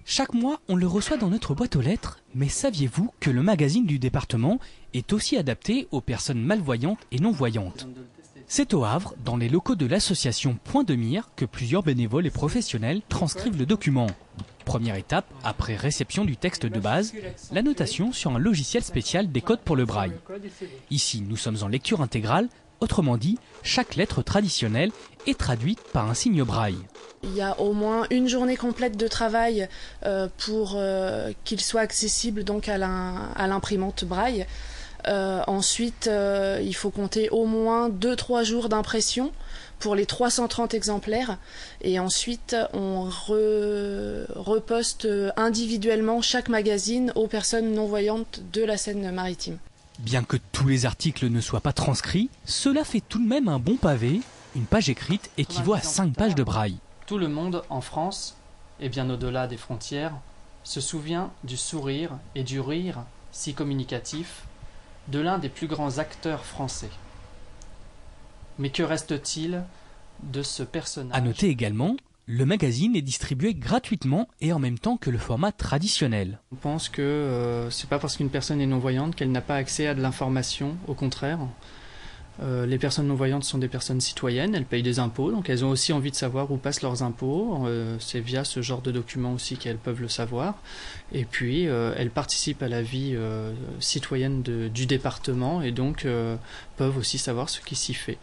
Chaque mois, on le reçoit dans notre boîte aux lettres, mais saviez-vous que le magazine du département est aussi adapté aux personnes malvoyantes et non-voyantes? C'est au Havre, dans les locaux de l'association Point de Mire, que plusieurs bénévoles et professionnels transcrivent le document. Première étape, après réception du texte de base, la notation sur un logiciel spécial des codes pour le braille. Ici, nous sommes en lecture intégrale, autrement dit, chaque lettre traditionnelle est traduite par un signe braille. Il y a au moins une journée complète de travail pour qu'il soit accessible donc à l'imprimante braille. Ensuite, il faut compter au moins 2-3 jours d'impression pour les 330 exemplaires. Et ensuite, on reposte individuellement chaque magazine aux personnes non-voyantes de la Seine-Maritime. Bien que tous les articles ne soient pas transcrits, cela fait tout de même un bon pavé. Une page écrite équivaut à 5 pages de braille. Tout le monde en France, et bien au-delà des frontières, se souvient du sourire et du rire si communicatif de l'un des plus grands acteurs français. Mais que reste-t-il de ce personnage? À noter également, le magazine est distribué gratuitement et en même temps que le format traditionnel. On pense que c'est pas parce qu'une personne est non-voyante qu'elle n'a pas accès à de l'information, au contraire. Les personnes non-voyantes sont des personnes citoyennes, elles payent des impôts, donc elles ont aussi envie de savoir où passent leurs impôts. C'est via ce genre de documents aussi qu'elles peuvent le savoir. Et puis, elles participent à la vie citoyenne du département et donc peuvent aussi savoir ce qui s'y fait.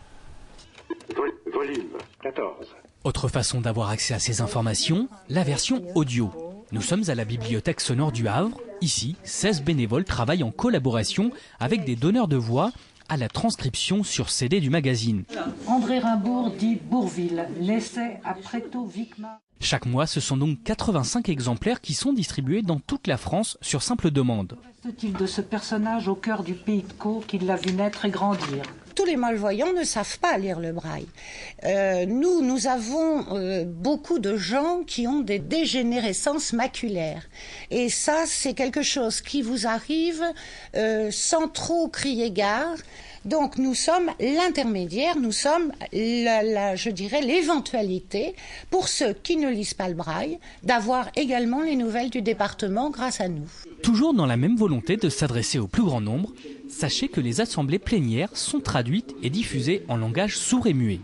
Volume 14. Autre façon d'avoir accès à ces informations, la version audio. Nous sommes à la bibliothèque sonore du Havre. Ici, 16 bénévoles travaillent en collaboration avec des donneurs de voix à la transcription sur CD du magazine. André Rimbourg dit Bourville, l'essai à Préto-Vicma. Chaque mois, ce sont donc 85 exemplaires qui sont distribués dans toute la France sur simple demande. Que reste-t-il de ce personnage au cœur du pays de Caux qui l'a vu naître et grandir? Tous les malvoyants ne savent pas lire le braille. Nous avons beaucoup de gens qui ont des dégénérescences maculaires. Et ça, c'est quelque chose qui vous arrive sans trop crier gare. Donc nous sommes l'intermédiaire, nous sommes, je dirais, l'éventualité pour ceux qui ne lisent pas le braille, d'avoir également les nouvelles du département grâce à nous. Toujours dans la même volonté de s'adresser au plus grand nombre, sachez que les assemblées plénières sont traduites et diffusées en langage sourd et muet.